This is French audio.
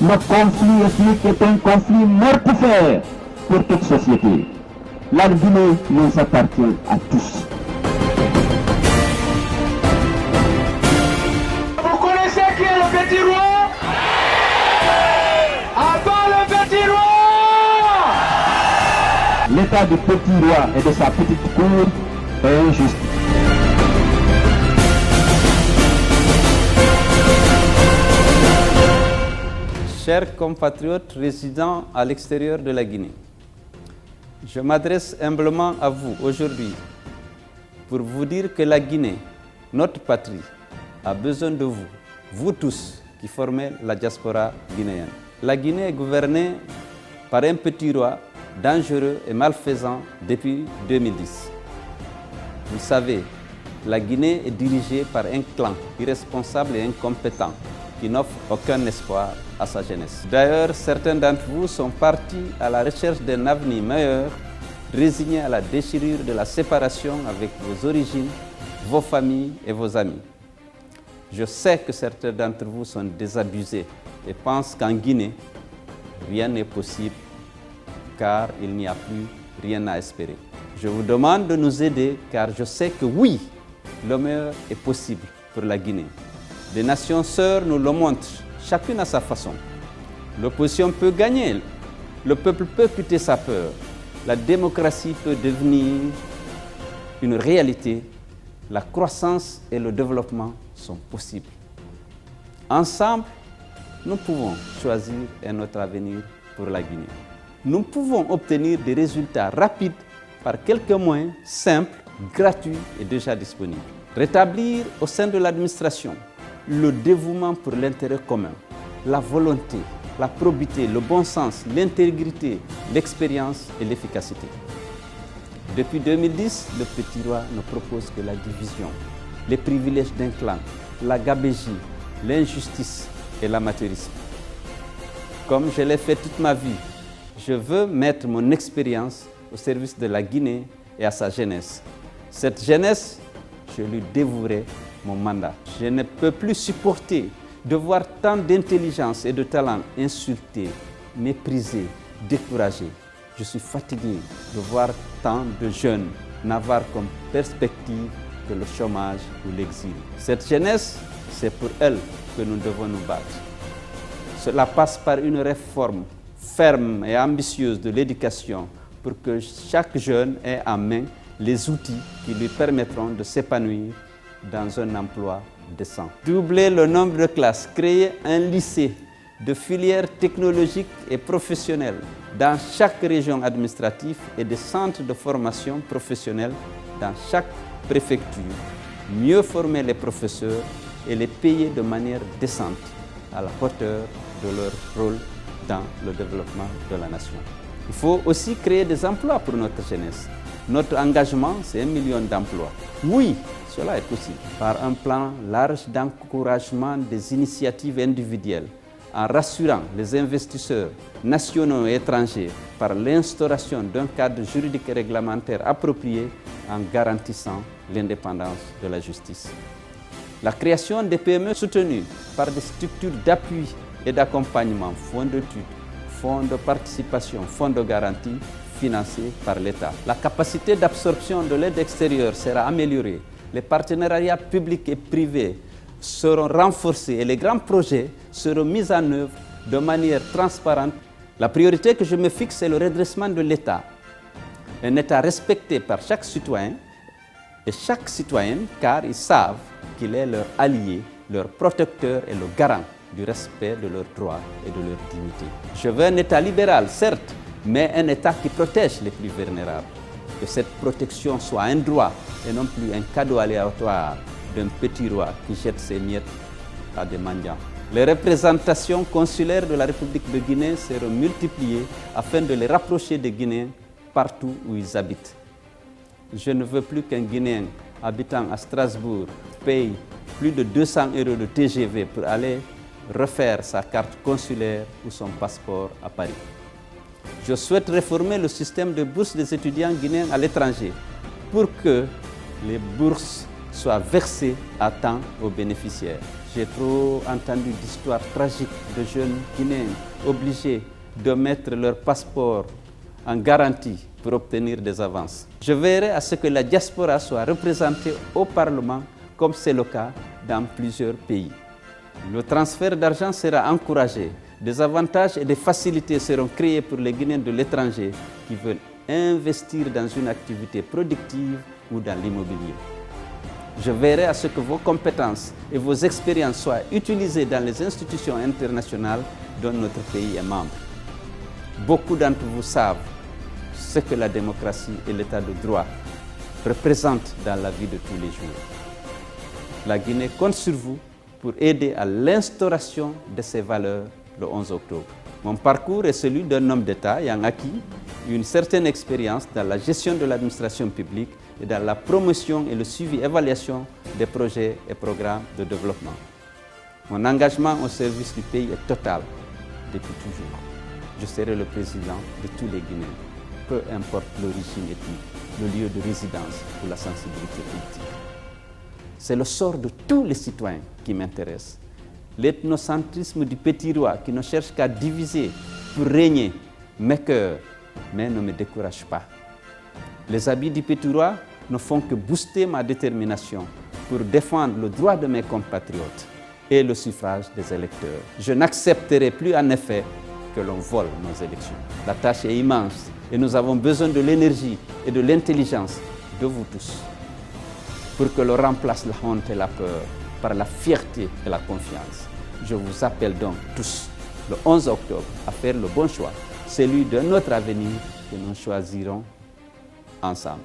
Le conflit ethnique est un conflit mortifère pour toute société. La Guinée nous appartient à tous. Vous connaissez qui est le petit roi? Attends le petit roi! L'état du petit roi et de sa petite cour est injuste. Chers compatriotes résidant à l'extérieur de la Guinée, je m'adresse humblement à vous aujourd'hui pour vous dire que la Guinée, notre patrie, a besoin de vous, vous tous qui formez la diaspora guinéenne. La Guinée est gouvernée par un petit roi dangereux et malfaisant depuis 2010. Vous le savez, la Guinée est dirigée par un clan irresponsable et incompétent qui n'offre aucun espoir à sa jeunesse. D'ailleurs, certains d'entre vous sont partis à la recherche d'un avenir meilleur, résignés à la déchirure de la séparation avec vos origines, vos familles et vos amis. Je sais que certains d'entre vous sont désabusés et pensent qu'en Guinée, rien n'est possible car il n'y a plus rien à espérer. Je vous demande de nous aider car je sais que oui, le meilleur est possible pour la Guinée. Les nations sœurs nous le montrent, chacune à sa façon. L'opposition peut gagner, le peuple peut quitter sa peur, la démocratie peut devenir une réalité, la croissance et le développement sont possibles. Ensemble, nous pouvons choisir un autre avenir pour la Guinée. Nous pouvons obtenir des résultats rapides par quelques moyens simples, gratuits et déjà disponibles. Rétablir au sein de l'administration le dévouement pour l'intérêt commun, la volonté, la probité, le bon sens, l'intégrité, l'expérience et l'efficacité. Depuis 2010, le petit roi ne propose que la division, les privilèges d'un clan, la gabégie, l'injustice et l'amateurisme. Comme je l'ai fait toute ma vie, je veux mettre mon expérience au service de la Guinée et à sa jeunesse. Cette jeunesse, je lui dévouerai mon mandat. Je ne peux plus supporter de voir tant d'intelligence et de talent insultés, méprisés, découragés. Je suis fatigué de voir tant de jeunes n'avoir comme perspective que le chômage ou l'exil. Cette jeunesse, c'est pour elle que nous devons nous battre. Cela passe par une réforme ferme et ambitieuse de l'éducation pour que chaque jeune ait en main les outils qui lui permettront de s'épanouir dans un emploi décent. Doubler le nombre de classes, créer un lycée de filières technologiques et professionnelles dans chaque région administrative et des centres de formation professionnelle dans chaque préfecture, mieux former les professeurs et les payer de manière décente à la hauteur de leur rôle dans le développement de la nation. Il faut aussi créer des emplois pour notre jeunesse. Notre engagement, c'est 1 million d'emplois. Oui, cela est possible par un plan large d'encouragement des initiatives individuelles, en rassurant les investisseurs nationaux et étrangers par l'instauration d'un cadre juridique et réglementaire approprié en garantissant l'indépendance de la justice. La création des PME soutenues par des structures d'appui et d'accompagnement, fonds d'études, fonds de participation, fonds de garantie financés par l'État. La capacité d'absorption de l'aide extérieure sera améliorée. Les partenariats publics et privés seront renforcés et les grands projets seront mis en œuvre de manière transparente. La priorité que je me fixe, c'est le redressement de l'État. Un État respecté par chaque citoyen et chaque citoyenne, car ils savent qu'il est leur allié, leur protecteur et le garant du respect de leurs droits et de leur dignité. Je veux un État libéral, certes, mais un État qui protège les plus vulnérables. Que cette protection soit un droit et non plus un cadeau aléatoire d'un petit roi qui jette ses miettes à des mendiants. Les représentations consulaires de la République de Guinée seront multipliées afin de les rapprocher des Guinéens partout où ils habitent. Je ne veux plus qu'un Guinéen habitant à Strasbourg paye plus de 200 € de TGV pour aller refaire sa carte consulaire ou son passeport à Paris. Je souhaite réformer le système de bourse des étudiants guinéens à l'étranger pour que les bourses soient versées à temps aux bénéficiaires. J'ai trop entendu d'histoires tragiques de jeunes Guinéens obligés de mettre leur passeport en garantie pour obtenir des avances. Je veillerai à ce que la diaspora soit représentée au Parlement comme c'est le cas dans plusieurs pays. Le transfert d'argent sera encouragé. Des avantages et des facilités seront créés pour les Guinéens de l'étranger qui veulent investir dans une activité productive ou dans l'immobilier. Je veillerai à ce que vos compétences et vos expériences soient utilisées dans les institutions internationales dont notre pays est membre. Beaucoup d'entre vous savent ce que la démocratie et l'état de droit représentent dans la vie de tous les jours. La Guinée compte sur vous pour aider à l'instauration de ces valeurs le 11 octobre. Mon parcours est celui d'un homme d'État ayant acquis une certaine expérience dans la gestion de l'administration publique et dans la promotion et le suivi-évaluation des projets et programmes de développement. Mon engagement au service du pays est total depuis toujours. Je serai le président de tous les Guinéens, peu importe l'origine ethnique, le lieu de résidence ou la sensibilité politique. C'est le sort de tous les citoyens qui m'intéresse. L'ethnocentrisme du petit roi qui ne cherche qu'à diviser pour régner m'écoeure, mais ne me décourage pas. Les habits du petit roi ne font que booster ma détermination pour défendre le droit de mes compatriotes et le suffrage des électeurs. Je n'accepterai plus en effet que l'on vole nos élections. La tâche est immense et nous avons besoin de l'énergie et de l'intelligence de vous tous pour que l'on remplace la honte et la peur par la fierté et la confiance. Je vous appelle donc tous le 11 octobre à faire le bon choix, celui de notre avenir que nous choisirons ensemble.